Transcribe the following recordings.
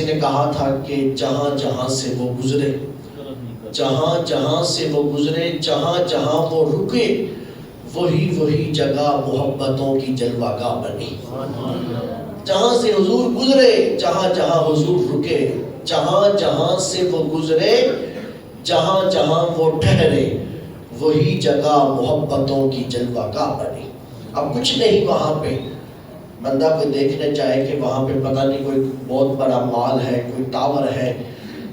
نے کہا تھا کہ جہاں جہاں سے وہ گزرے، جہاں جہاں سے وہ گزرے، جہاں جہاں وہ رکے، وہی وہی جگہ محبتوں کی جلوہ گاہ بنی۔ جہاں سے حضور گزرے، جہاں جہاں حضور رکے، جہاں جہاں سے وہ گزرے، جہاں جہاں وہ ٹھہرے، وہی جگہ محبتوں کی جلوہ گاہ بنی۔ اب کچھ نہیں وہاں پہ، بندہ کوئی دیکھنے چاہے کہ وہاں پہ پتہ نہیں کوئی بہت بڑا مال ہے، کوئی ٹاور ہے،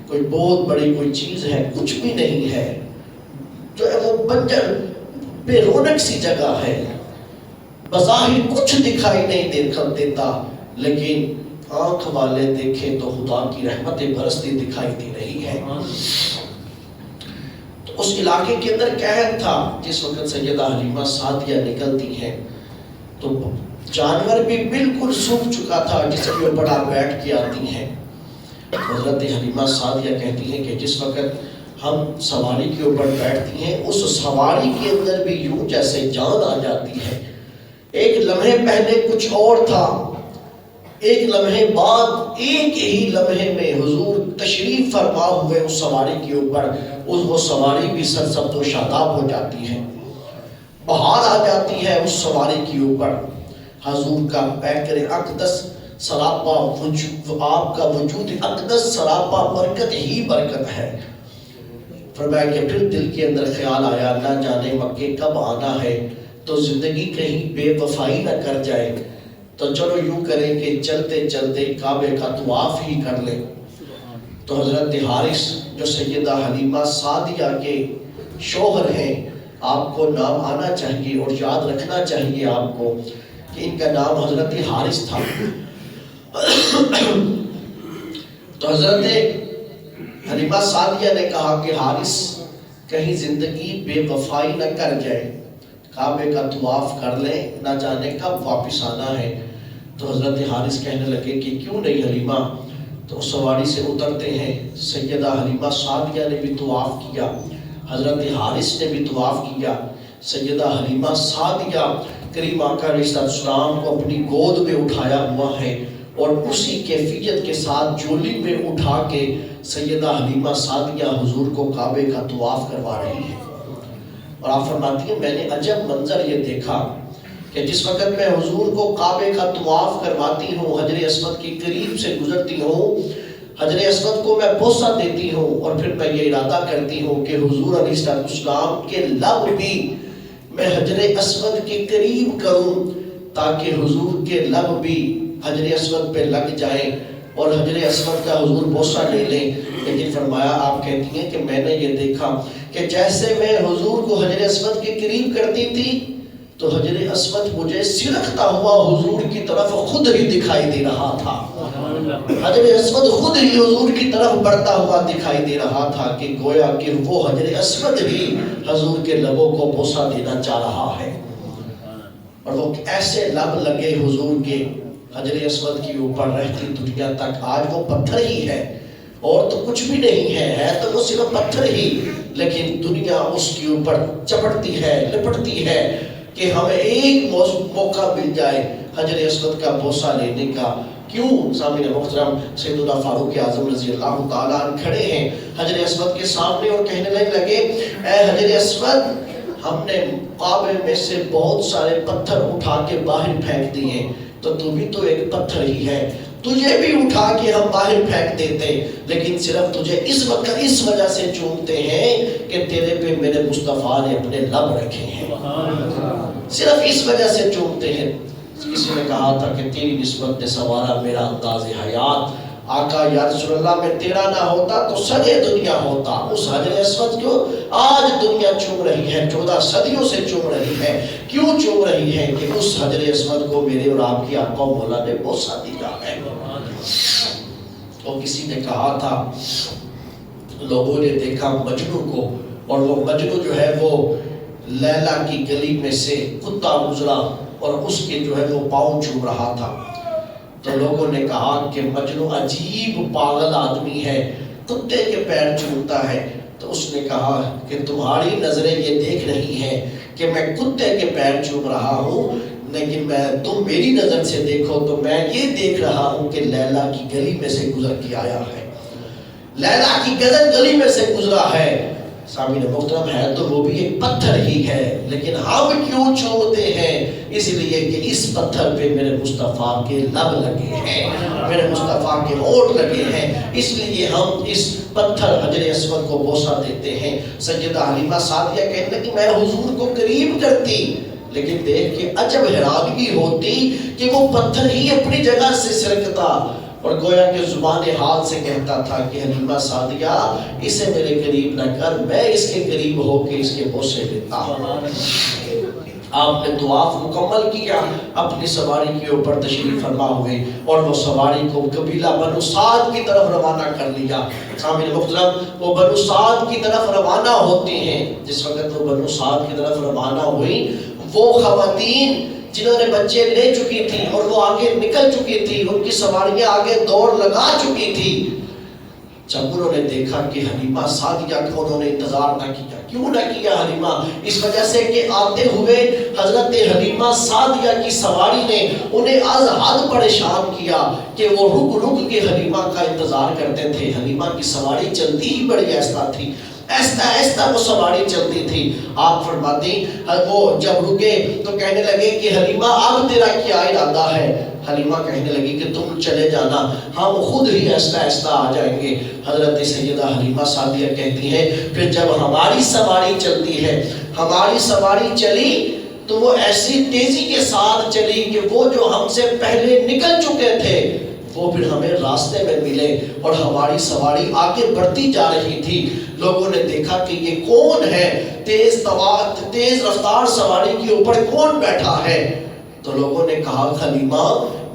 کوئی بہت بڑی کوئی چیز ہے، کچھ بھی نہیں ہے، جو ہے وہ بنجر بے رونق سی جگہ ہے، بظاہر کچھ دکھائی نہیں دیتا، لیکن آنکھ والے دیکھیں تو خدا کی رحمتیں برستی دکھائی دے رہی ہے۔ تو اس علاقے کے اندر قحط تھا۔ جس وقت سیدہ حلیمہ سعدیہ نکلتی ہیں تو جانور بھی بالکل سوکھ چکا تھا، جس کے اوپر آپ بیٹھ کے آتی ہیں۔ حضرت حلیمہ سعدیہ کہتی ہیں کہ جس وقت ہم سواری کے اوپر بیٹھتی ہیں، اس سواری کے اندر بھی یوں جیسے جان آ جاتی ہے۔ ایک لمحے پہلے کچھ اور تھا، ایک لمحے بعد، ایک ہی لمحے میں حضور تشریف فرما ہوئے اس سواری کے اوپر، وہ سواری بھی سرسبز و شاداب ہو جاتی ہے، بہار آ جاتی ہے اس سواری کے اوپر۔ حضور کا پیکر اقدس سراپا آپ کا وجود اقدس سراپا برکت ہی برکت ہے۔ فرمایا کہ پھر دل کے اندر خیال آیا، نہ جانے مکے کب آنا ہے، تو زندگی کہیں بے وفائی نہ کر جائے، تو چلو یوں کریں کہ چلتے چلتے کعبے کا طواف ہی کر لیں۔ تو حضرت حارث جو سیدہ حلیمہ سعدیہ کے شوہر ہیں، آپ کو نام آنا چاہیے اور یاد رکھنا چاہیے آپ کو کہ ان کا نام حضرت حارث تھا۔ تو حضرت حلیمہ سعدیہ نے کہا کہ حارث کہیں زندگی بے وفائی نہ کر جائے، کعبے کا طواف کر لیں، نہ جانے کب واپس آنا ہے۔ تو حضرت حارث کہنے لگے کہ کیوں نہیں حلیمہ۔ تو سواری سے اترتے ہیں، سیدہ حلیمہ سعدیہ نے بھی طواف کیا، حضرت حارث نے بھی طواف کیا۔ سیدہ حلیمہ سعدیہ کریم آقا علیہ السلام کو اپنی گود میں اٹھایا ہوا ہے، اور اسی کیفیت کے ساتھ جولی میں اٹھا کے سیدہ حلیمہ سعدیہ حضور کو کعبے کا طواف کروا رہی ہے۔ اور آپ فرماتی ہیں میں نے عجب منظر یہ دیکھا کہ جس وقت میں حضور کو کعبے کا طواف کرواتی ہوں، حجر اسود کی قریب سے گزرتی ہوں، حجر اسود کو میں بوسہ دیتی ہوں، اور پھر میں یہ ارادہ کرتی ہوں کہ حضور علیہ السلام کے لب بھی میں حجر اسود کے قریب کروں، تاکہ حضور کے لب بھی حجر اسود پہ لگ جائیں اور حجر اسود کا حضور بوسہ لے لیں۔ لیکن فرمایا آپ کہتی ہیں کہ میں نے یہ دیکھا کہ جیسے میں حضور کو حجر اسود کے قریب کرتی تھی، تو حجر اسود مجھے سرکتا ہوا حضور کی طرف خود ہی دکھائی دے رہا تھا۔ حجر اسود خود ہی حضور کی طرف بڑھتا ہوا دکھائی دے رہا تھا، کہ گویا کہ وہ حجر اسود ہی حضور کے لبوں کو بوسہ دینا چاہ رہا ہے۔ اور وہ ایسے لب لگے حضور کے حجر اسود کی اوپر، رہتی دنیا تک آج وہ پتھر ہی ہے، اور تو کچھ بھی نہیں ہے تو وہ صرف پتھر ہی، لیکن دنیا اس کے اوپر چپڑتی ہے، لپٹتی ہے کہ ہمیں ایک موقع مل جائے حجر اسود کا بوسہ لینے کا۔ کیوں سامعین محترم، سیدنا فاروق اعظم رضی اللہ تعالیٰ عنہ کھڑے ہیں حجر اسود کے سامنے اور کہنے لگے اے حجر اسود، ہم نے کعبے میں سے بہت سارے پتھر اٹھا کے باہر پھینک دیے، تو تو بھی تو ایک پتھر ہی ہے، تجھے بھی اٹھا کے ہم باہر پھینک دیتے، لیکن صرف تجھے اس وقت اس وجہ سے چومتے ہیں کہ تیرے پہ میرے مصطفیٰ نے اپنے لب رکھے ہیں، صرف اس وجہ سے چومتے ہیں۔ کسی نے کہا تھا کہ تیری نسبت نے سوارا میرا انداز حیات، آقا یا رسول اللہ میں تیرا نہ ہوتا تو سجے دنیا ہوتا۔ اس حجر اسود کو آج دنیا چوم رہی ہے، 14 صدیوں سے چوم رہی ہے۔ کیوں چوم رہی ہے؟ کہ اس حجر اسود کو میرے اور آپ کی آقا مولا نے بوسہ دیا ہے۔ اور کسی نے کہا تھا، لوگوں نے دیکھا مجنو کو، اور وہ مجنو جو ہے وہ لیلا کی گلی میں سے کتا گزرا اور اس کے جو ہے وہ پاؤں چوم رہا تھا، تو لوگوں نے کہا کہ مجنو عجیب پاگل آدمی ہے، کتے کے پیر چومتا ہے۔ تو اس نے کہا کہ تمہاری نظریں یہ دیکھ رہی ہیں کہ میں کتے کے پیر چوم رہا ہوں، لیکن تم میری نظر سے دیکھو تو میں یہ دیکھ رہا ہوں کہ لیلا کی گلی میں سے گزر کے آیا ہے، لیلا کی گلی میں سے گزرا ہے۔ سامعین محترم، ہے تو وہ بھی ایک پتھر ہی ہے، لیکن ہم کیوں چومتے ہیں؟ اس لیے کہ اس پتھر پہ میرے مصطفیٰ کے لب لگے ہیں، میرے مصطفیٰ کے ہونٹ لگے ہیں، اس لیے ہم اس پتھر حجر اسود کو بوسہ دیتے ہیں۔ سیدہ حلیمہ سعدیہ کہنے لگی میں حضور کو قریب کرتی، لیکن دیکھ کے عجب حیرانگی ہوتی کہ وہ پتھر ہی اپنی جگہ سے سرکتا، اور گویا کہ زبان حال سے کہتا تھا کہ حلیمہ سعدیہ اسے میرے قریب نہ کر، میں اس کے قریب ہو کے اس کے بوسے لیتا ہوں۔ آپ نے طواف مکمل کیا، اپنی سواری کے اوپر تشریف فرما ہوئے اور وہ سواری کو قبیلہ بنو سعد کی طرف روانہ کر لیا۔ سامعین محترم، وہ بنو سعد کی طرف روانہ ہوتے ہیں۔ جس وقت وہ بنو سعد کی طرف روانہ ہوئی، وہ خواتین جنہوں نے بچے لے چکی تھی اور وہ آگے نکل چکی تھی، ان کی سواریاں آگے دوڑ لگا چکی تھی، جب انہوں نے دیکھا کہ حلیمہ سعدیہ کا انہوں نے انتظار نہ کیا۔ کیوں نہ کیا حلیمہ؟ اس وجہ سے کہ آتے ہوئے حضرت حلیمہ سعدیہ کی سواری نے انہیں از حد پریشان کیا کہ وہ رک رک کے حلیمہ کا انتظار کرتے تھے۔ حلیمہ کی سواری چلتی ہی بڑی ایسا تھی، ایسا ایسا وہ سواری چلتی تھی۔ آپ فرماتی وہ جب رکے تو کہنے لگے کہ حلیمہ اب تیرا کیا ارادہ ہے؟ حلیمہ کہنے لگی کہ تم چلے جانا، ہم خود ہی ایسا ایسا آ جائیں گے۔ حضرت سیدہ حلیمہ سعدیہ کہتی ہیں پھر جب ہماری سواری چلتی ہے، ہماری سواری چلی تو وہ ایسی تیزی کے ساتھ چلی کہ وہ جو ہم سے پہلے نکل چکے تھے وہ پھر ہمیں راستے میں ملے اور ہماری سواری آگے بڑھتی جا رہی تھی۔ لوگوں نے دیکھا کہ یہ کون ہے، تیز رفتار سواری کے اوپر کون بیٹھا ہے؟ تو لوگوں نے کہا حلیمہ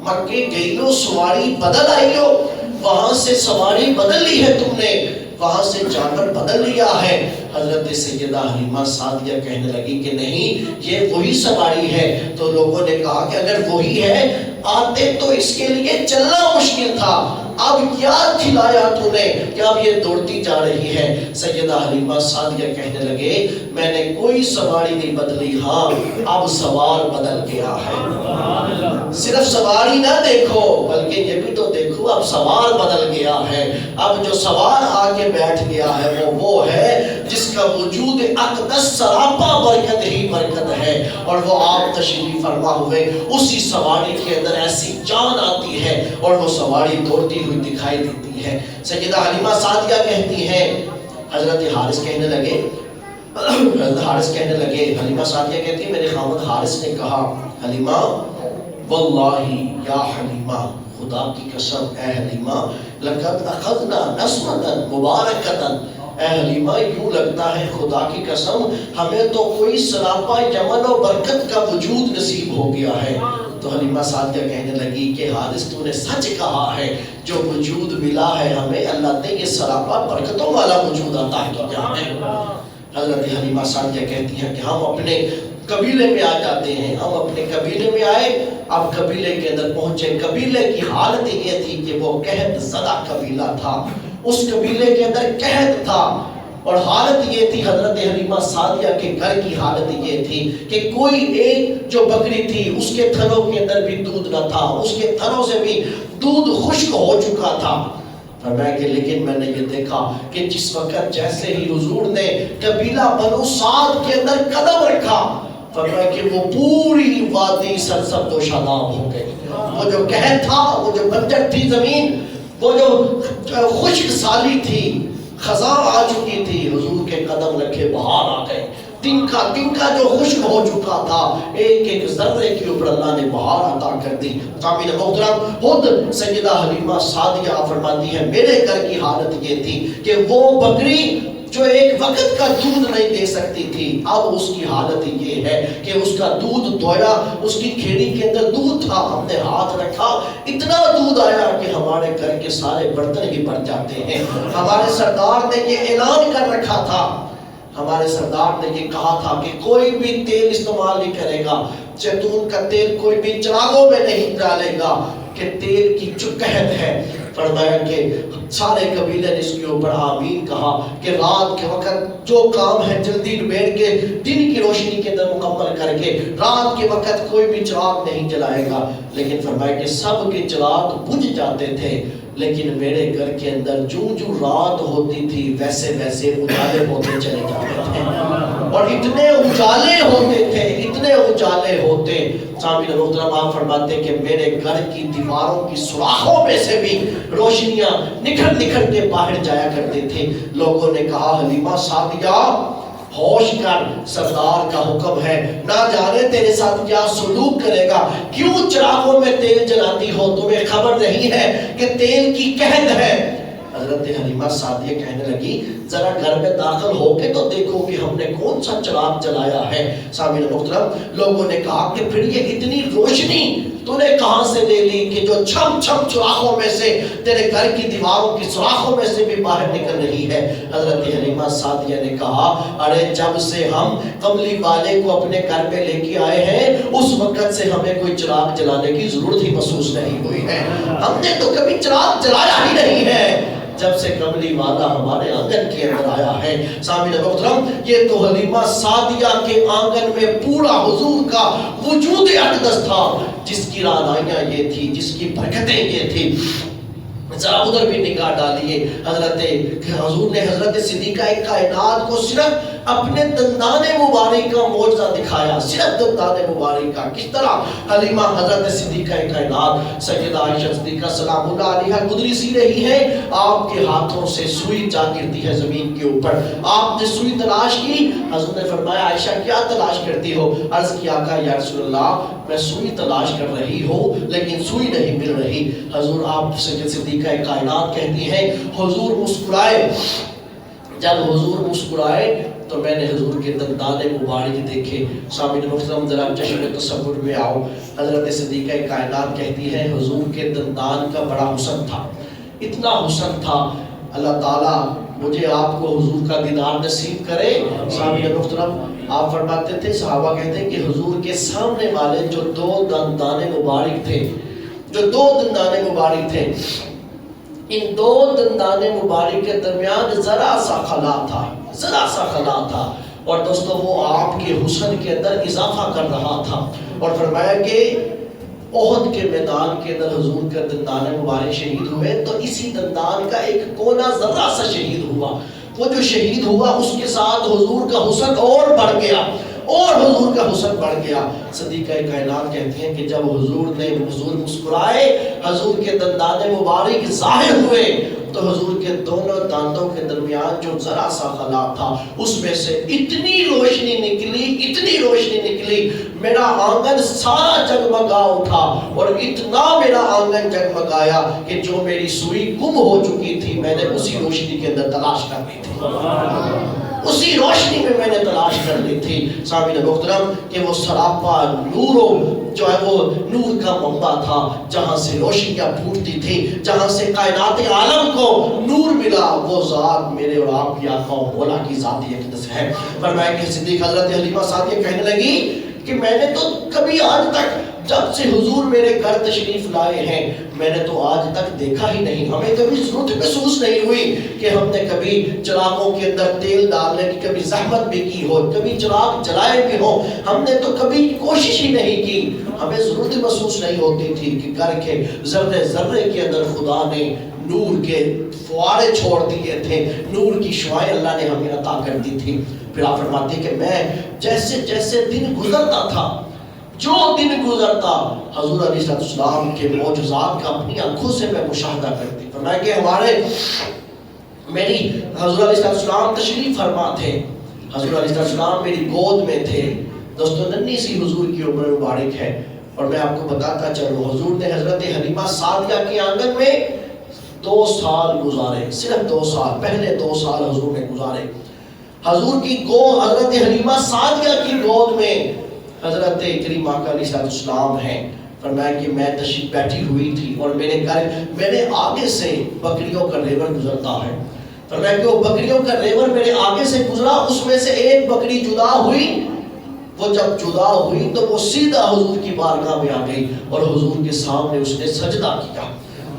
مکے گئی ہو، سواری بدل آئی ہو، وہاں سے سواری بدل لی ہے تم نے، وہاں سے جانور بدل لیا ہے۔ حضرت سیدہ حلیمہ سعدیہ کہنے لگی کہ نہیں، یہ وہی سواری ہے۔ تو لوگوں نے کہا کہ اگر وہی ہے آتے تو اس کے لیے چلنا مشکل تھا، اب کیا کھلایا تو نے کہ اب یہ دوڑتی جا رہی ہے؟ سیدہ حلیمہ سعدیہ کہنے لگے میں نے کوئی سواری نہیں بدلی، ہاں اب سوار بدل گیا ہے۔ صرف سواری نہ دیکھو بلکہ یہ بھی تو دیکھو اب سوار بدل گیا ہے۔ اب جو سوار آگے بیٹھ گیا ہے وہ ہے جس کا وجود اقدس سراپا برکت ہی برکت ہے، اور وہ آپ تشریف فرما ہوئے اسی سواری کے اندر ایسی جان آتی ہے اور وہ سواری دوڑتی ہوئی دکھائی دیتی ہے۔ سیدہ حلیمہ سعدیہ کہتی ہیں، حضرت حارث کہنے لگے حلیمہ سعدیہ کہتی ہے میرے خاوند حارث نے کہا حلیمہ واللہ یا حلیمہ، خدا کی قسم اے حلیمہ، لقد اخذنا نسمتا مبارکتا، اے حلیمہ یوں لگتا ہے خدا کی قسم ہمیں تو کوئی سراپا یمن و برکت کا وجود نصیب ہو گیا ہے۔ تو حلیمہ سعدیہ کہنے لگی کہ حارث تو نے سچ کہا ہے، جو وجود ملا ہے ہمیں اللہ نے یہ سراپا برکتوں والا وجود عطا کیا ہے۔ حضرت حلیمہ سعدیہ کہتی ہیں کہ ہم اپنے قبیلے میں آ جاتے ہیں، ہم اپنے قبیلے میں آئے، اب قبیلے کے اندر پہنچے، قبیلے کی حالت یہ تھی کہ وہ قحط زدہ قبیلہ تھا، اس قبیلے کے اندر قحط تھا، اور حالت یہ تھی حضرت حلیمہ سعدیہ کے گھر کی حالت یہ تھی کہ کوئی ایک جو بکری تھی اس کے تھنوں کے اندر بھی دودھ نہ تھا، اس کے تھنوں سے بھی دودھ خشک ہو چکا تھا۔ فرمایا کہ لیکن میں نے یہ دیکھا کہ جس وقت جیسے ہی حضور نے قبیلہ بنو سعد کے اندر قدم رکھا، فرمایا کہ وہ پوری وادی سرسبز و شاداب ہو گئی، وہ جو قحط تھا، وہ جو بنجر تھی زمین، وہ جو خشک سالی تھی، خزاں آ چکی تھی، حضور کے قدم رکھے بہار آ گئے، تنکا جو خشک ہو چکا تھا ایک ایک ذرے کے اوپر اللہ نے بہار عطا کر دی۔ سامعین محترم، خود سیدہ حلیمہ سعدیہ فرماتی ہے میرے گھر کی حالت یہ تھی کہ وہ بکری جو ایک وقت کا دودھ نہیں دے سکتی تھی، اب اس کی حالت یہ ہے کہ اس کا دودھ دویا، اس کی کھیڑی کے اندر دودھ تھا، ہم نے ہاتھ رکھا اتنا دودھ آیا کہ ہمارے گھر کے سارے برتن ہی بھر جاتے ہیں۔ ہمارے سردار نے یہ اعلان کر رکھا تھا، ہمارے سردار نے یہ کہا تھا کہ کوئی بھی تیل استعمال نہیں کرے گا، زیتون کا تیل کوئی بھی چراغوں میں نہیں ڈالے گا، کہ تیل کی جو قحط ہے فرمایا کہ سارے قبیلے نے اس کے اوپر آمین کہا کہ رات کے وقت جو کام ہے جلدی نبیڑ کے دن کی روشنی کے اندر مکمل کر کے رات کے وقت کوئی بھی چراغ نہیں جلائے گا. لیکن فرمایا کہ سب کے چراغ بجھ جاتے تھے، لیکن میرے گھر کے اندر جو رات ہوتی تھی ویسے ویسے اجالے ہوتے چلے جاتے تھے، اور اتنے اجالے ہوتے تھے، اتنے اجالے ہوتے. سامعین محترم، آپ فرماتے کہ میرے گھر کی دیواروں کی سوراخوں میں سے بھی روشنیاں نکھر نکھر کے باہر جایا کرتے تھے. لوگوں نے کہا حلیمہ سعدیہ ہوش کر، سردار کا حکم ہے، نہ جانے تیرے ساتھ کیا سلوک کرے گا، کیوں چراغوں میں تیل جلاتی ہو، تمہیں خبر نہیں ہے کہ تیل کی قحط ہے. حضرت حلیمہ سعدیہ کہنے لگی ذرا گھر میں داخل ہو کے تو دیکھو کہ ہم نے کون سا چراغ جلایا ہے. سامعین محترم، لوگوں نے کہا کہ پھر یہ اتنی روشنی تو نے کہاں سے لے لی کہ جو چھم چھم چراغوں میں سے تیرے گھر کی دیواروں کی سوراخوں میں سے بھی باہر نکل رہی ہے. حضرت حلیمہ سعدیہ نے کہا ارے جب سے ہم کملی والے کو اپنے گھر میں لے کے آئے ہیں اس وقت سے ہمیں کوئی چراغ جلانے کی ضرورت ہی محسوس نہیں ہوئی ہے، ہم نے تو کبھی چراغ جلایا ہی نہیں ہے جب سے کملی والا ہمارے آنگن کے اندر آیا ہے. سامعین محترم، یہ تو حلیمہ سعدیہ کے آنگن میں پورا حضور کا وجود اقدس تھا، جس کی رعنائیاں یہ تھی، جس کی برکتیں یہ تھی. ذرا ادھر بھی نگاہ ڈالیے. حضور نے حضرت صدیقہ کائنات کو صرف اپنے دندان مبارک کا معجزہ دکھایا، صرف دندان مبارک کا. کس طرح حلیمہ حضرت صدیقہ کائنات سیدہ عائشہ صدیقہ سلام اللہ علیہا گزری سی رہی ہے، آپ کے ہاتھوں سے سوئی جا گرتی ہے زمین کے اوپر. آپ نے سوئی تلاش کی، حضور نے فرمایا عائشہ کیا تلاش کرتی ہو؟ عرض کیا آقا یا رسول اللہ میں سوئی تلاش کر رہی ہوں لیکن سوئی نہیں مل رہی. حضور آپ سیدہ صدیقہ کائنات کہتی ہیں حضور مسکرائے. جب حضور مسکرائے تو میں نے حضور کے دندان مبارک دیکھے. سامعین محترم، ذرا چشم تصور میں آؤ. حضرت صدیقہ کائنات کہتی ہے حضور کے دندان کا بڑا حسن تھا، اتنا حسن تھا. اللہ تعالیٰ مجھے آپ کو حضور کا دیدار نصیب کرے. سامعین محترم، آپ فرماتے تھے صحابہ کہتے ہیں کہ حضور کے سامنے والے جو دو دندان مبارک تھے، جو دو دندان مبارک تھے، ان دو دندان مبارک کے درمیان ذرا سا خلا تھا، ذرا سا خلا تھا، اور دوستو وہ آپ کے حسن کے اندر اضافہ کر رہا تھا. اور فرمایا کہ احد کے میدان کے اندر حضور کا دندان مبارک شہید ہوئے تو اسی دندان کا ایک کونا ذرا سا شہید ہوا. وہ جو شہید ہوا اس کے ساتھ حضور کا حسن اور بڑھ گیا، اور حضور کا حسن بڑھ گیا. صدیقہ کائنات کہتی ہیں کہ جب حضور مسکرائے، حضور کے دندان مبارک ظاہر ہوئے تو حضور کے دونوں دانتوں کے درمیان جو ذرا سا خلا تھا اس میں سے اتنی روشنی نکلی، اتنی روشنی نکلی، میرا آنگن سارا جگمگا اٹھا. اور اتنا میرا آنگن جگمگایا کہ جو میری سوئی گم ہو چکی تھی میں نے اسی روشنی کے اندر تلاش کر لی تھی، اسی روشنی میں میں نے تلاش کر لی تھی. سامعین محترم، کہ وہ سراپا نورو جو ہے وہ نور کا منبع تھا، جہاں سے روشنیاں پھوٹتی تھی، جہاں سے کائنات عالم کو نور ملا، وہ ذات میرے اور آپ کی آقا و مولا کی ذاتی اقدس ہے. فرمایا کہ صدیق حضرت حلیمہ سعدیہ کہنے لگی کہ میں نے تو کبھی آج تک جب سے حضور میرے گھر تشریف لائے ہیں میں نے تو آج تک دیکھا ہی نہیں، ہمیں کبھی ضرورت محسوس نہیں ہوئی کہ ہم نے کبھی چراغوں کے اندر تیل ڈالنے کی کبھی زحمت بھی کی ہو، کبھی چراغ جلائے بھی ہو، ہم نے تو کبھی کوشش ہی نہیں کی. ہمیں ضرورت محسوس نہیں ہوتی تھی کہ گھر کے ذرے ذرے کے اندر خدا نے نور کے فوارے چھوڑ دیے تھے، نور کی شعائیں اللہ نے ہمیں عطا کر دی تھی. پھر آپ فرماتے کہ میں جیسے جیسے دن گزرتا تھا، جو دن گزرتا حضور علیہ السلام کے معجزات کا اپنی آنکھوں سے میں مشاہدہ کرتی. فرمایا کہ میری حضور علیہ السلام تشریف فرما تھے، حضور علیہ السلام میری گود میں تھے. دوستو ننھی سی حضور کی عمر مبارک ہے، اور میں آپ کو بتاتا چلوں حضور نے حضرت حلیمہ سعدیہ کے آنگن میں 2 سال گزارے، صرف 2 سال، پہلے 2 سال حضور نے گزارے. حضور کی گود، حضرت حلیمہ سعدیہ کی گود میں حضرت کریمہ کا علیہ السلام ہیں. فرمایا کہ میں تشریف بیٹھی ہوئی تھی اور میرے آگے سے بکریوں کا ریور گزرتا ہے. فرمایا کہ وہ بکریوں کا ریور میرے آگے سے گزرا، اس میں سے ایک بکری جدا ہوئی. وہ جب جدا ہوئی تو وہ سیدھا حضور کی بارگاہ میں آ گئی اور حضور کے سامنے اس نے سجدہ کیا.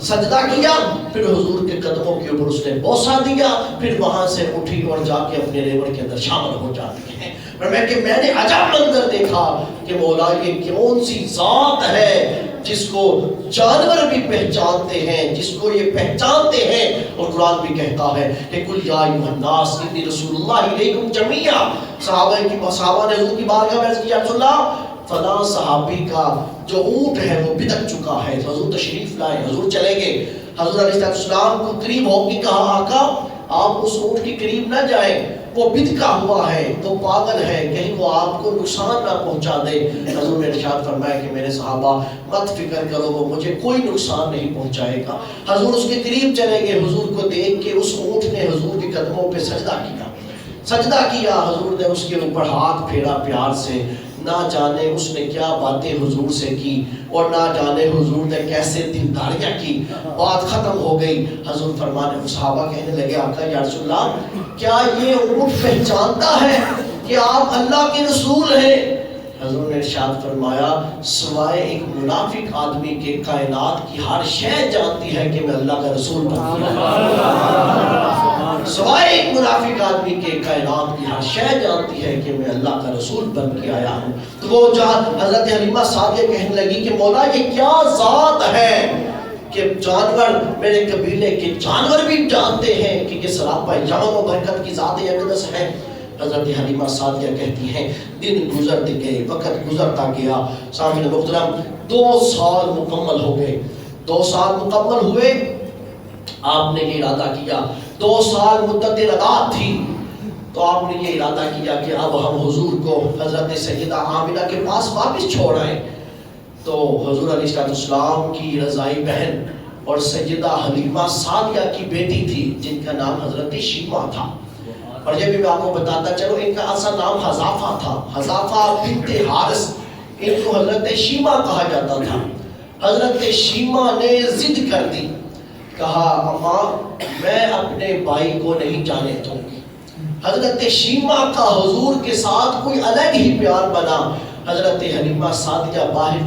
سجدہ کیا، پھر حضور کے قدموں کے اوپر اس نے بوسہ دیا، پھر وہاں سے اٹھی اور جا کے اپنے ریوڑ کے اندر شامل ہو جاتی ہیں۔ میں نے عجب منظر دیکھا کہ مولا یہ کون سی ذات ہے جس کو جانور بھی پہچانتے ہیں، جس کو یہ پہچانتے ہیں، اور قرآن بھی کہتا ہے کہ قل یا ایھا الناس انی رسول اللہ الیکم جمیعا۔ صحابہ نے حضور کی بارگاہ میں عرض کیا رسول اللہ فلاں صحابی کا جو اونٹ ہے وہ بدک چکا ہے، تو حضور تشریف لائے، حضور چلے گئے، حضور علیہ السلام کو قریب ہو کے کہا آقا آپ اس اونٹ کے قریب نہ جائیں، وہ بدکا ہوا ہے، وہ پاگل ہے، کہیں وہ آپ کو نقصان نہ پہنچا دے۔ حضور نے ارشاد فرمایا کہ میرے صحابہ مت فکر کرو، وہ مجھے کوئی نقصان نہیں پہنچائے گا۔ حضور اس کے قریب چلے گئے، حضور کو دیکھ کے اس اونٹ نے حضور کے قدموں پہ سجدہ کیا، حضور نے اس کے اوپر ہاتھ پھیرا پیار سے۔ نہ جانے اس نے کیا باتیں حضور سے کی، اور نہ جانے حضور نے کیسے دلداریاں کی، بات ختم ہو گئی۔ حضور فرمانے صحابہ کہنے لگے آقا یا رسول اللہ کیا یہ اونٹ پہچانتا ہے کہ آپ اللہ کے رسول ہیں؟ حضور نے ارشاد فرمایا سوائے ایک منافق آدمی کے کائنات کی ہر شے جانتی ہے کہ میں اللہ کا رسول بن گیا۔ سوائے ایک منافق آدمی کے کائنات کی ہر شے جانتی ہے کہ میں اللہ کا رسول بن کے آیا ہوں۔ تو وہ حضرت حلیمہ سعدیہ کہنے لگی کہ مولا یہ کیا ذات ہے کہ جانور میرے قبیلے کے جانور بھی جانتے ہیں کہ یہ سراپا یمن و برکت کی ذات اقدس ہے۔ حضرت حلیمہ سعدیہ کہتی ہیں دن گزرتے گئے، وقت گزرتا گیا، سامعین محترم 2 سال مکمل ہو گئے۔ 2 سال مکمل ہوئے، آپ نے یہ ارادہ کیا، 2 سال مدت رضاعت تھی، تو آپ نے یہ ارادہ کیا کہ اب ہم حضور کو حضرت سیدہ آمنہ کے پاس واپس چھوڑ آئے۔ تو حضور علیہ السلام کی رضائی بہن اور سیدہ حلیمہ سعدیہ کی بیٹی تھی جن کا نام حضرت شیمہ تھا، اور یہ بھی میں آپ کو بتاتا چلو ان کا اصل نام حذافہ تھا، حذافہ بنت حارث، ان کو حضرت شیمہ کہا جاتا تھا۔ حضرت شیمہ نے ضد کر دی، کہا اماں میں اپنے بھائی کو نہیں جانے دوں گی۔ حضرت شیمہ کا حضور کے ساتھ کوئی الگ ہی پیار بنا۔ حضرت حلیمہ سعدیہ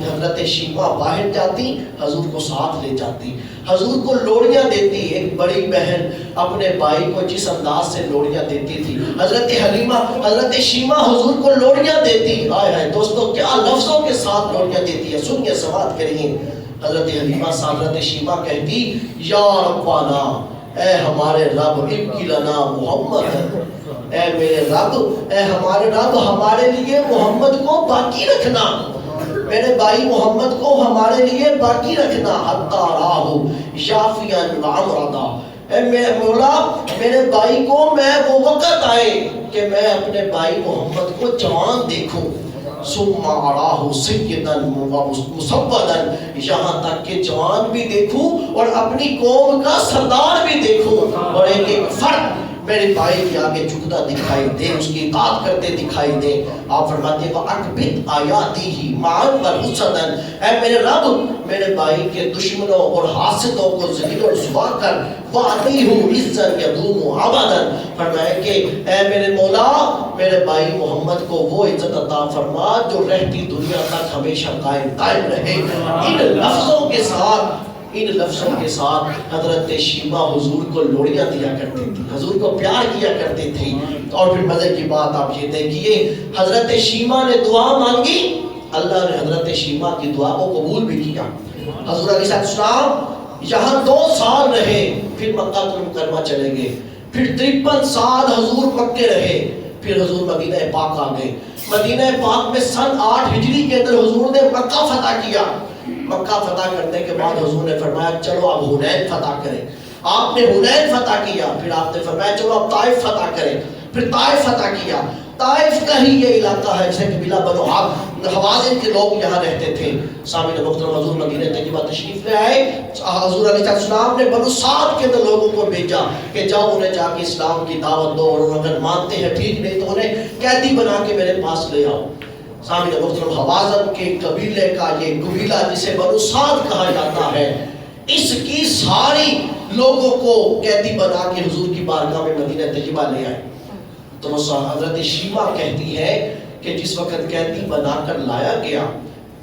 حضرت شیمہ باہر جاتی، حضور کو ساتھ لے جاتی، حضور کو لوڑیاں دیتی۔ ایک بڑی بہن اپنے بھائی کو جس انداز سے لوڑیاں دیتی تھی، حضرت شیمہ حضور کو لوڑیاں دیتی۔ آئے دوستو کیا لفظوں کے ساتھ لوڑیاں دیتی ہے، سنیے سماعت کریے۔ حضرت حلیمہ حضرت شیمہ کہتی یا ربنا اے ہمارے رب ابکی لنا محمد، اے میرے رب، اے ہمارے رب ہمارے لیے محمد کو باقی رکھنا، میرے بھائی محمد کو ہمارے لیے باقی رکھنا، حتی راہو یافیاً وعمردا، اے میرے مولا میرے بھائی کو میں وہ وقت آئے کہ میں اپنے بھائی محمد کو جوان دیکھوں، ثم اراہ سیدا مسودا، یہاں تک کہ جوان بھی دیکھوں اور اپنی قوم کا سردار بھی دیکھوں، اور ایک ایک فرد میرے بھائی کے آگے جھکتا دکھائی دے، اس کی اطاعت کرتے دکھائی دے۔ آپ فرماتے ہیں وَأَقْبِضْ آیَاتِهِ مَعًا وَرُسَدًا، اے میرے رب میرے بھائی کے دشمنوں اور حاسدوں کو ذلیل و رسوا کر، وَأَعْطِهُ عِزًّا يَدُومُ أَبَدًا، فرمایا کہ اے میرے مولا میرے بھائی محمد کو وہ عزت عطا فرما جو رہتی دنیا تک ہمیشہ قائم رہے۔ ان لفظوں کے ساتھ حضرت شیمہ حضور کو لوڑیاں دیا کرتی تھی، حضور کو پیار کیا کرتی تھی۔ اور پھر مزے کی بات آپ یہ دیکھیے، حضرت شیمہ نے دعا مانگی، اللہ نے حضرت شیمہ کی دعا کو قبول بھی کیا۔ حضور علیہ السلام یہاں 2 سال رہے، پھر مکہ المکرمہ چلے گئے، پھر 53 سال حضور مکے رہے، پھر حضور مدینہ پاک آ گئے۔ مدینہ پاک میں سن 8 ہجری کے اندر حضور نے مکہ فتح کیا۔ مکہ فتح کرنے کے بعد حضور نے فرمایا چلو اب حنین فتح کریں، آپ نے حنین فتح کیا، پھر آپ نے فرمایا چلو اب طائف فتح کریں، پھر طائف فتح کیا۔ طائف کا ہی یہ علاقہ ہے جسے قبیلہ بنو حوازن کے لوگ یہاں رہتے تھے۔ سامعین محترم حضور مدینہ طیبہ تشریف لے آئے، حضور علیہ السلام نے بنو سعد کے اندر لوگوں کو بھیجا کہ جاؤ انہیں جا کے اسلام کی دعوت دو، اور اگر مانتے ہیں ٹھیک، نہیں تو انہیں قیدی بنا کے میرے پاس لے آؤ۔ سامعین محترم حوازن کے قبیلے کا یہ قبیلہ جسے بنو سعد کہا جاتا ہے، اس کی ساری لوگوں کو قیدی بنا کے حضور کی بارگاہ میں مدینہ طیبہ لے آئے۔ تو حضرت شیمہ کہتی ہے کہ جس وقت قیدی بنا کر لایا گیا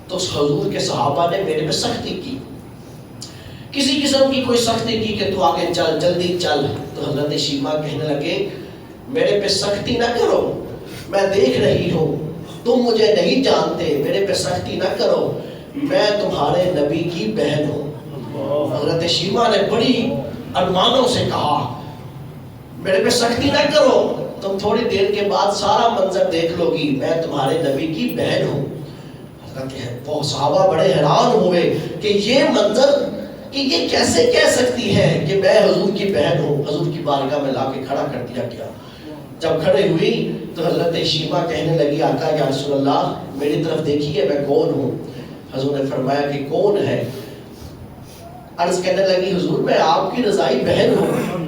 تو اس حضور کے صحابہ نے میرے پہ سختی کی کسی قسم کی کوئی سختی کی کہ تو آگے چل، جلدی چل، تو حضرت شیما کہنے لگے میرے پہ سختی نہ کرو، میں دیکھ رہی ہوں تم مجھے نہیں جانتے، میرے پہ سختی نہ کرو، میں تمہارے نبی کی بہن ہوں۔ حضرت شیما نے بڑی ارمانوں سے کہا میرے پہ سختی نہ کرو، تم تھوڑی دیر کے بعد سارا منظر دیکھ لو گی، میں تمہارے نبی کی بہن ہوں۔ حضرت وہ صحابہ بڑے حیران ہوئے کہ یہ منظر، کہ یہ کیسے کہہ سکتی ہے کہ میں حضور کی بہن ہوں۔ حضور کی بارگاہ میں لا کے کھڑا کر دیا گیا۔ جب کھڑے ہوئی تو حضرت شیما کہنے لگی آقا یا رسول اللہ میری طرف دیکھیے میں کون ہوں۔ حضور نے فرمایا کہ کون ہے؟ عرض کہنے لگی حضور میں آپ کی رضائی بہن ہوں،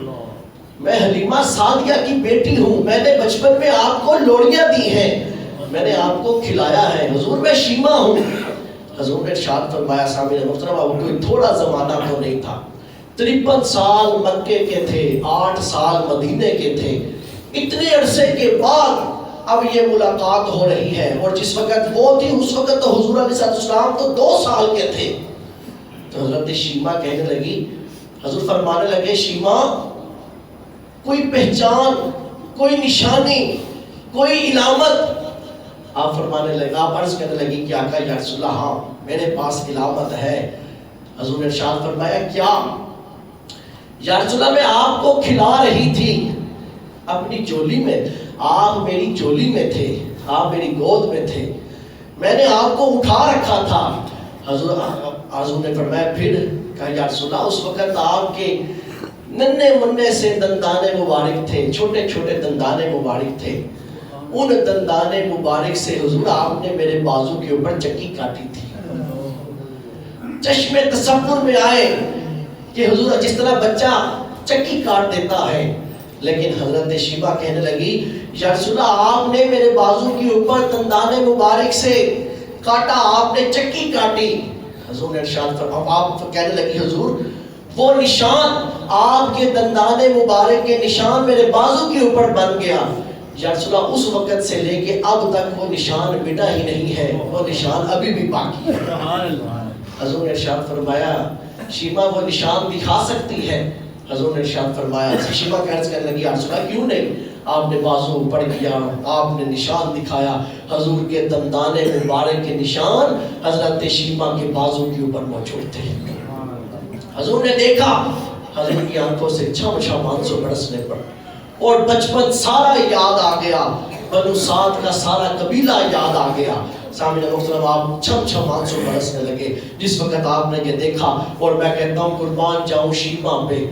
میں حلیمہ سعدیہ کی بیٹی ہوں، میں نے بچپن میں آپ کو لوڑیاں دی ہیں، میں نے آپ کو کھلایا ہے، حضور میں شیما ہوں۔ حضور نے ارشاد فرمایا سامعین محترم وہ کوئی تھوڑا زمانہ تو نہیں تھا، 53 سال مکے کے تھے، 8 سال مدینے کے تھے، اتنے عرصے کے بعد اب یہ ملاقات ہو رہی ہے، اور جس وقت وہ تھی اس وقت تو حضور علیہ السلام تو 2 سال کے تھے۔ تو حضرت شیما کہنے لگی، حضور فرمانے لگے شیما کوئی پہچان، کوئی نشانی، کوئی علامت؟ آپ فرمانے لگے، آپ عرض کرنے لگی کہ آقا یا رسول اللہ ہاں میرے پاس علامت ہے۔ حضور نے ارشاد فرمایا کیا؟ یا رسول اللہ میں آپ کو کھلا رہی تھی اپنی جولی میں، آپ میری جولی میں تھے، آپ میری گود میں تھے، میں نے آپ کو اٹھا رکھا تھا۔ حضور نے فرمایا پھر؟ کہا یا رسول اللہ اس وقت آپ کے ننھے منھے سے دندانے مبارک تھے، چھوٹے چھوٹے دندانے مبارک تھے، ان دندانے مبارک سے حضور آپ نے میرے بازو کے اوپر چکی کاٹی تھی۔ چشم تصور میں آئے کہ حضور جس طرح بچہ چکی کاٹ دیتا ہے، لیکن حضرت شیما کہنے لگی یا رسول اللہ آپ نے میرے بازو کے اوپر دندانے مبارک سے کاٹا، آپ نے چکی کاٹی۔ حضور نے ارشاد فرمایا، آپ کہنے لگی حضور وہ نشان، آپ کے دندانے مبارک کے نشان میرے بازو کے اوپر بن گیا۔ یا رسول اللہ اس وقت سے لے کے اب تک وہ نشان مٹا ہی نہیں ہے، وہ نشان ابھی بھی باقی ہے۔ حضور نے ارشاد فرمایا شیما وہ نشان دکھا سکتی ہے؟ حضور نے ارشاد فرمایا، شیما عرض کرنے لگی یا رسول اللہ کیوں نہیں؟ آپ نے بازو اوپر کیا، آپ نے نشان دکھایا، حضور کے دندانے مبارک کے نشان حضرت شیما کے بازو کے اوپر موجود تھے۔ حضور نے دیکھا، حضور کی آنکھوں سے چھم چھم آنسو برسنے پر، اور بچپن سارا یاد آ گیا، بنو سعد کا سارا قبیلہ یاد آ گیا۔ سامنے محترم آپ چھم چھم آنسو برسنے لگے جس وقت آپ نے یہ دیکھا، اور میں کہتا ہوں قربان جاؤں شیما پہ،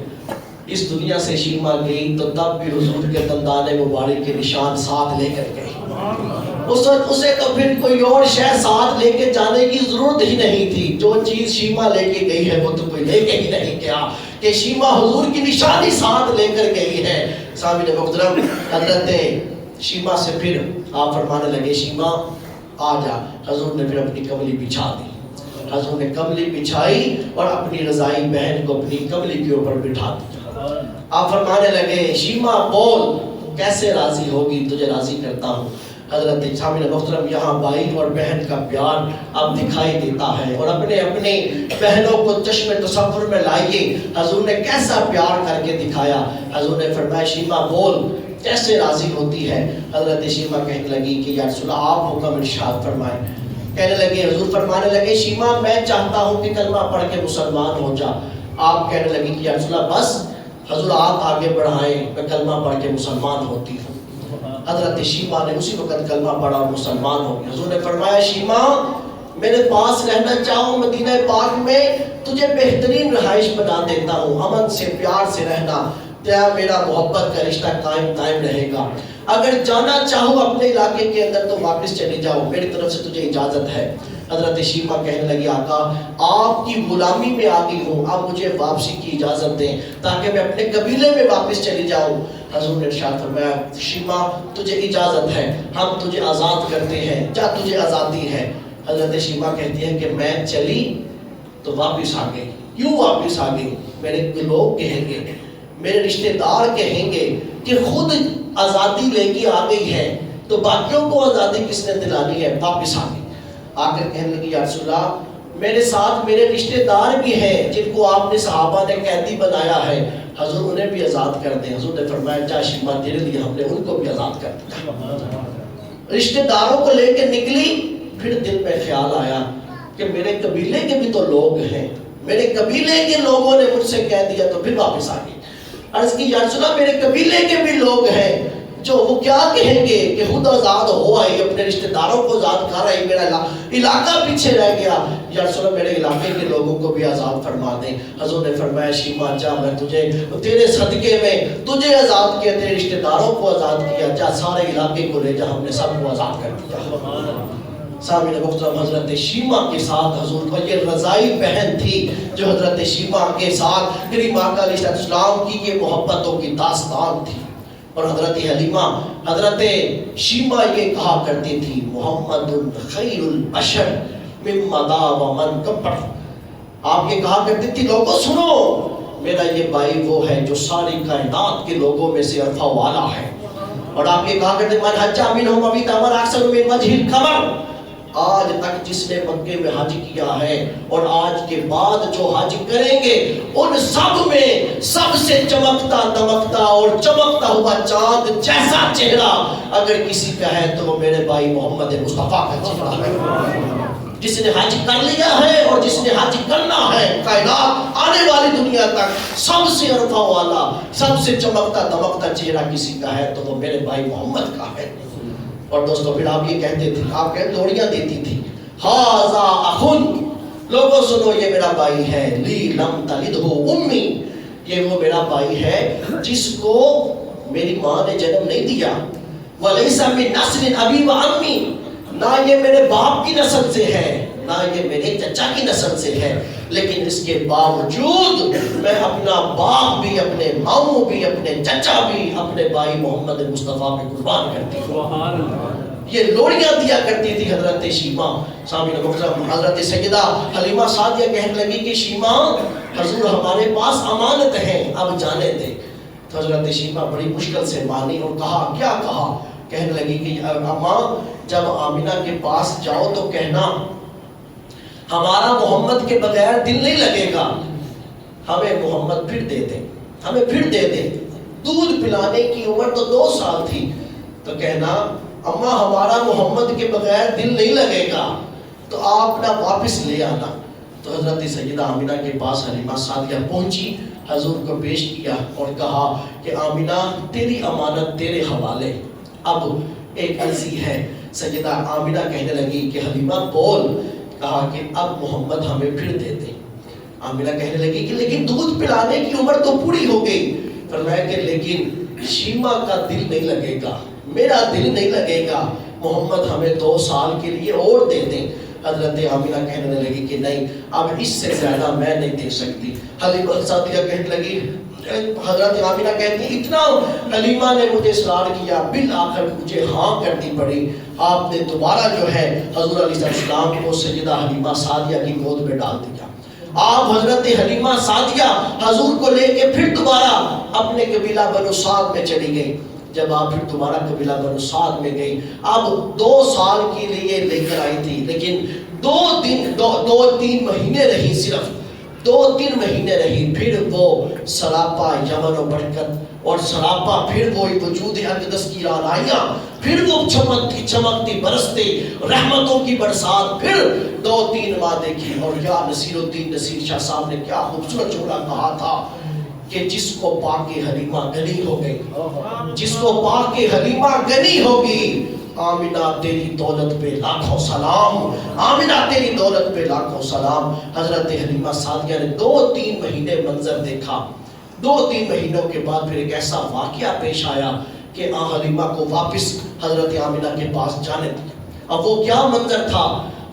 اس دنیا سے شیما گئی تو تب بھی حضور کے دندانے مبارک کے نشان ساتھ لے کر گئی۔ اس وقت اسے تو پھر کوئی اور شے ساتھ لے کے جانے کی ضرورت ہی نہیں تھی، جو چیز شیما لے کے گئی ہے وہ تو کوئی لے کے ہی نہیں گیا، کہ شیما حضور کی نشانی ساتھ لے کر گئی ہے۔ سامنے محترم حضرت شیما سے پھر آپ فرمانے لگے شیما آ جا۔ حضور نے پھر اپنی کملی بچھا دی، حضور نے کملی بچھائی اور اپنی رضائی بہن کو اپنی کملی کے اوپر بٹھا دیا۔ آپ فرمانے لگے شیما بول کیسے راضی ہوگی، تجھے راضی کرتا ہوں۔ حضرت سامنے محترم یہاں بھائی اور بہن کا پیار اب دکھائی دیتا ہے، اور اپنے اپنے بہنوں کو چشم تصور میں لائیے حضور نے کیسا پیار کر کے دکھایا۔ حضور نے فرمایا شیما بول کیسے راضی ہوتی ہے؟ حضرت شیما کہنے لگی کہ یا رسول اللہ آپ حکم ارشاد فرمائیں۔ کہنے لگے حضور فرمانے لگے شیما میں چاہتا ہوں کہ کلمہ پڑھ کے مسلمان ہو جا۔ آپ کہنے لگی کہ یا رسول اللہ بس حضور آپ آگے بڑھائیں، میں کلمہ پڑھ کے مسلمان ہوتی ہوں۔ حضرت شیما نے اسی وقت کلمہ پڑھا اور مسلمان ہو گئی۔ حضور نے فرمایا شیما میرے پاس رہنا چاہو مدینہ پاک میں، تجھے بہترین رہائش بنا دیتا ہوں، امن سے پیار سے رہنا، تیرا میرا محبت کا رشتہ قائم رہے گا۔ اگر جانا چاہو اپنے علاقے کے اندر تو واپس چلی جاؤ، میری طرف سے تجھے اجازت ہے۔ حضرت شیما کہنے لگی آقا آپ کی غلامی میں آ گئی ہوں، اب مجھے واپسی کی اجازت دیں تاکہ میں اپنے قبیلے میں واپس چلی جاؤں۔ حضور نے ارشاد فرمایا شیما تجھے اجازت ہے، ہم تجھے آزاد کرتے ہیں، جا تجھے آزادی ہے۔ حضرت شیما کہتی ہے کہ میں چلی تو واپس آ گئی، کیوں واپس آ گئی؟ میرے لوگ کہیں گے، میرے رشتہ دار کہیں گے کہ خود آزادی لے کے آ گئی ہے تو باقیوں کو آزادی کس نے دلانی ہے؟ واپس آ گئی۔ آ کر کہنے لگی یا رسول اللہ میرے ساتھ میرے رشتہ دار بھی ہیں جن کو آپ نے صحابہ نے قیدی بنایا ہے، حضور انہیں بھی آزاد کر دیں۔ حضور نے فرمایا جا شیما تیرے لیے ہم نے ان کو بھی آزاد کر دیا۔ رشتہ داروں کو لے کے نکلی، پھر دل میں خیال آیا کہ میرے قبیلے کے بھی تو لوگ ہیں، میرے قبیلے کے لوگوں نے مجھ سے کہہ دیا، تو پھر واپس آ گئی۔ عرض کی یا رسول اللہ میرے قبیلے کے بھی لوگ ہیں جو وہ کیا کہیں گے کہ خود آزاد ہو آئی، اپنے رشتہ داروں کو آزاد کر آئی، میرا علاقہ پیچھے رہ گیا، یا رسول اللہ میرے علاقے کے لوگوں کو بھی آزاد فرما دیں۔ حضور نے فرمایا شیما جا، میں تجھے تیرے صدقے میں تجھے آزاد کیا، تیرے رشتہ داروں کو آزاد کیا، جا سارے علاقے کو لے جا، ہم نے سب کو آزاد کر دیا۔ سامنے محترم حضرت شیما کے ساتھ حضور کو یہ رضائی بہن تھی جو حضرت شیما کے ساتھ کریمہ آقا علیہ السلام کی یہ محبتوں کی داستان تھی۔ اور حضرت حلیمہ حضرت شیما یہ کہا کرتی تھی محمد خیر البشر من مدا و من کبر، آپ یہ کہا کرتی تھی لوگوں سنو، میرا یہ بھائی وہ ہے جو ساری کائنات کے لوگوں میں سے عرفہ والا ہے۔ اور آپ یہ کہا کرتے من حج منہم ابی تامر اکثر من وجہ القمر، آج تک جس نے مکے میں حج کیا ہے اور آج کے بعد جو حج کریں گے ان سب میں سب سے چمکتا دمکتا اور چمکتا ہوا چاند جیسا چہرہ اگر کسی کا ہے تو وہ میرے بھائی محمد مصطفیٰ کا چہرہ ہے۔ جس نے حج کر لیا ہے اور جس نے حج کرنا ہے، کائنات آنے والی دنیا تک سب سے عرفہ والا سب سے چمکتا دمکتا چہرہ کسی کا ہے تو وہ میرے بھائی محمد کا ہے۔ اور دوستو پھر آپ یہ کہتے تھے، آپ کہتے لوڑیاں دیتی تھی ہاذا اخن، لوگوں سنو یہ میرا بھائی ہے، لی لم تلدہ امی، یہ وہ میرا بھائی ہے جس کو میری ماں نے جنم نہیں دیا، ولیس من نسل ابی و امی، نہ یہ میرے باپ کی نسل سے ہے نہ یہ میرے چچا کی نسل سے ہے، لیکن اس کے باوجود میں اپنا باپ بھی، اپنے ماموں بھی، اپنے چچا بھی اپنے بھائی محمد مصطفیٰ پہ قربان کرتی ہوں۔ یہ لوڑیاں دیا کرتی تھی حضرت شیما۔ سامعین محترم حضرت سیدہ حلیمہ سعدیہ کہنے لگی کہ شیما حضور ہمارے پاس امانت ہے، اب جانے دے۔ تو حضرت شیما بڑی مشکل سے مانی اور کہا، کیا کہا؟ کہنے لگی کہ اماں جب آمینہ کے پاس جاؤ تو کہنا ہمارا محمد کے بغیر دل نہیں لگے گا، ہمیں محمد پھر دے دیں، ہمیں پھر دے دیں۔ دودھ پلانے کی عمر تو 2 سال تھی، تو کہنا اماں ہمارا محمد کے بغیر دل نہیں لگے گا تو آپ نہ واپس لے آنا۔ تو حضرت سیدہ آمینہ کے پاس حلیمہ سعدیہ پہنچی، حضور کو پیش کیا اور کہا کہ آمینہ تیری امانت تیرے حوالے، اب ایک عرضی ہے۔ سیدہ آمینہ کہنے لگی کہ حلیمہ بول، کہا کہ اب محمد ہمیں پھر دے دیں۔ آمینہ کہنے لگی کہ لیکن دودھ پلانے کی عمر تو پوری ہو گئی۔ فرمایا کہ لیکن شیما کا دل نہیں لگے گا، میرا دل نہیں لگے گا، محمد ہمیں 2 سال کے لیے اور دے دیں۔ حضرت آمینہ کہنے لگی کہ نہیں، اب اس سے زیادہ میں نہیں دے سکتی۔ حلیمہ سعدیہ کہنے لگی، حضرت آمینہ کہتی اتنا حلیمہ نے مجھے اصرار کیا، بالآخر مجھے ہاں کرنی پڑی۔ آپ نے دوبارہ جو ہے حضور علیہ السلام کو سیدہ حلیمہ سعدیہ کی گود میں ڈال دیا۔ آپ حضرت حلیمہ سعدیہ حضور کو لے کے پھر دوبارہ اپنے قبیلہ بنو سعد میں چلی گئی۔ جب آپ پھر دوبارہ قبیلہ بنو سعد میں گئی، اب 2 سال کے لیے لے کر آئی تھی، لیکن 2-3 مہینے رہی، صرف 2-3 مہینے رہی، پھر وہ سراپا یمن و برکت اور سراپا پھر وہ وجود اقدس کی رعنائیاں، پھر وہ چمکتی چمکتی برستے رحمتوں کی برسات، پھر 2-3 ماہ دیکھی۔ اور یا نصیر الدین نصیر شاہ صاحب نے کیا خوبصورت جملہ کہا تھا کہ جس کو پا کے حلیمہ غنی ہو گئی، جس کو پا کے حلیمہ غنی ہوگی، آمینہ تیری دولت پہ لاکھوں سلام، آمینہ تیری دولت پہ لاکھوں سلام۔ حضرت حلیمہ سعدیہ نے 2-3 مہینے منظر دیکھا۔ 2-3 مہینوں کے بعد پھر ایک ایسا واقعہ پیش آیا کہ حلیمہ کو واپس حضرت آمینہ کے پاس جانے دیا۔ اب وہ کیا منظر تھا؟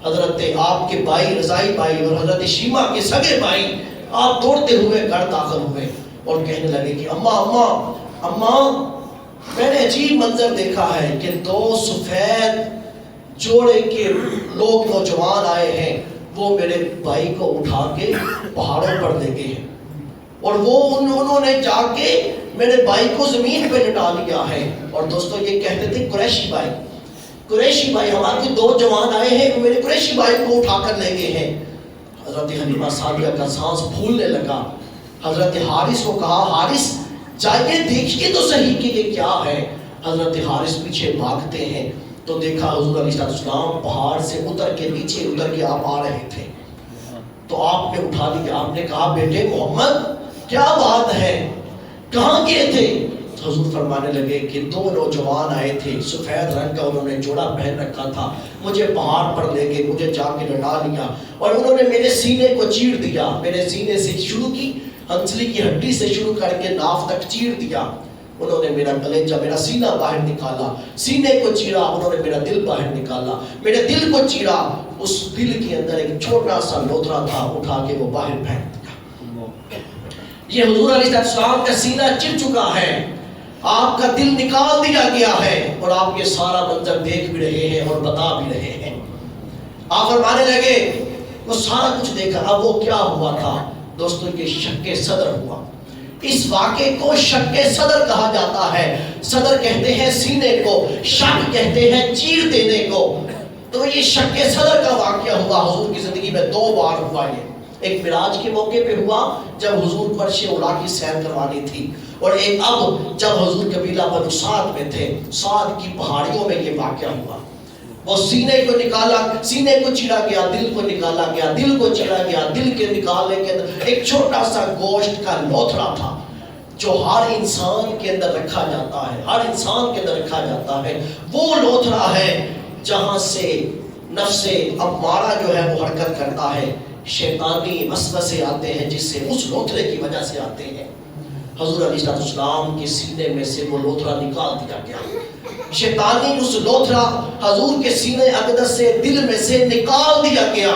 حضرت آپ کے بھائی رضائی بھائی اور حضرت شیما کے سگے بھائی آپ دوڑتے ہوئے گھر داخل ہوئے اور کہنے لگے کہ اماں میں نے عجیب منظر دیکھا ہے کہ 2 سفید جوڑے کے لوگ نوجوان آئے ہیں، وہ میرے بھائی کو اٹھا کے پہاڑوں پر لے گئے ہیں اور وہ انہوں نے جا کے میرے بھائی کو زمین پہ لٹا لیا ہے۔ اور دوستو یہ کہتے تھے قریشی بھائی ہمارے 2 جوان آئے ہیں، میرے قریشی بھائی کو اٹھا کر لے گئے ہیں۔ حضرت حلیمہ سعدیہ کا سانس پھولنے لگا. حضرت حارث کو کہا حارث جائیے دیکھیے تو صحیح کہ یہ کیا ہے. حضرت حارث پیچھے بھاگتے ہیں تو دیکھا حضور علیہ السلام پہاڑ سے اتر کے نیچے اتر کے آپ آ رہے تھے. تو آپ نے اٹھا لیا, آپ نے کہا بیٹے محمد کیا بات ہے, کہاں گئے تھے؟ حضور فرمانے لگے کہ دو نوجوان آئے تھے, سفید رنگ کا انہوں نے جوڑا پہن رکھا تھا, مجھے پہاڑ پر لے گئے, مجھے جا کے لٹا لیا اور انہوں نے میرے سینے کو چیر دیا. میرے سینے سے شروع کی, ہنسلی کی ہڈی سے شروع کر کے ناف تک چیر دیا. انہوں نے میرا کلیجہ, میرا سینہ باہر نکالا, سینے کو چیرا, انہوں نے میرا دل باہر نکالا, میرے دل کو چیرا, اس دل کے اندر ایک چھوٹا سا لوتھڑا تھا, اٹھا کے وہ باہر پھینک دیا. یہ حضور علیہ السلام کا سینہ چر چکا ہے, آپ کا دل نکال دیا گیا ہے, اور آپ یہ سارا منظر دیکھ بھی رہے ہیں اور بتا بھی رہے ہیں. آپ فرمانے لگے وہ سارا کچھ دیکھا. اب وہ کیا ہوا تھا دوستوں, کے شک صدر ہوا. اس واقعے کو شک صدر کہا جاتا ہے. صدر کہتے ہیں سینے کو, شک کہتے ہیں چیر دینے کو. تو یہ شک صدر کا واقعہ ہوا حضور کی زندگی میں 2 بار ہوا. یہ ایک معراج کے موقع پہ ہوا جب حضور کو عرش اولیٰ کی سیر کروانی تھی, اور ایک اب جب حضور قبیلہ بنو سعد میں تھے, سعد کی پہاڑیوں میں یہ واقعہ ہوا. وہ سینے کو نکالا, سینے کو چیرا گیا, دل کو نکالا گیا, دل کو چیرا گیا. دل کے نکالنے کے اندر ایک چھوٹا سا گوشت کا لوتھڑا تھا جو ہر انسان کے اندر رکھا جاتا ہے, ہر انسان کے اندر رکھا جاتا ہے. وہ لوتھڑا ہے جہاں سے نفس امارہ جو ہے وہ حرکت کرتا ہے. شیطانی وسوسے آتے ہیں جس سے اس لوتھڑے کی وجہ سے آتے ہیں. حضور علیہ السلام کے سینے میں سے وہ لوتھڑا نکال دیا گیا. شیطانی اس لوتھڑا حضور کے سینے اقدس سے, دل میں سے نکال دیا گیا.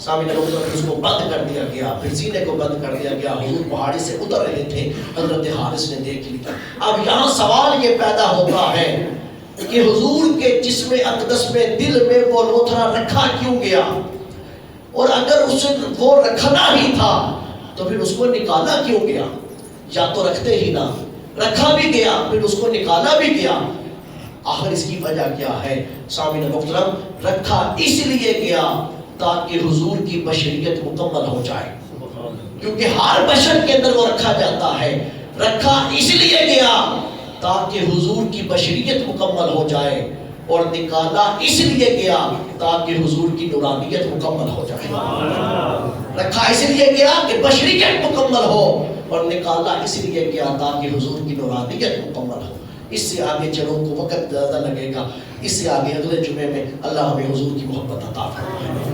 سامنے اس کو بند کر دیا گیا, پھر سینے کو بند کر دیا گیا. حضور پہاڑی سے اتر رہے تھے, حضرت حارث نے دیکھ لیا. اب یہاں سوال یہ پیدا ہوتا ہے کہ حضور کے جسم اقدس میں دل میں وہ لوتھڑا رکھا کیوں گیا, اور اگر اسے وہ رکھنا ہی تھا تو پھر اس کو نکالا کیوں گیا؟ یا تو رکھتے ہی نہ, رکھا بھی گیا پھر اس کو نکالا بھی گیا. آخر اس کی وجہ کیا ہے؟ سامعین محترم, رکھا اس لیے گیا تاکہ حضور کی بشریت مکمل ہو جائے, کیونکہ ہر بشر کے اندر وہ رکھا جاتا ہے. رکھا اس لیے گیا تاکہ حضور کی بشریت مکمل ہو جائے, اور نکالا اس لیے گیا تاکہ حضور کی نورانیت مکمل ہو جائے. رکھا اس لیے گیا کہ بشریت مکمل ہو, اور نکالا اس لیے گیا تاکہ حضور کی نورانیت مکمل ہو. اس سے آگے چلو کو وقت زیادہ لگے گا, اس سے آگے اگلے جمعے میں اللہ ہمیں حضور کی محبت عطا فرمائے.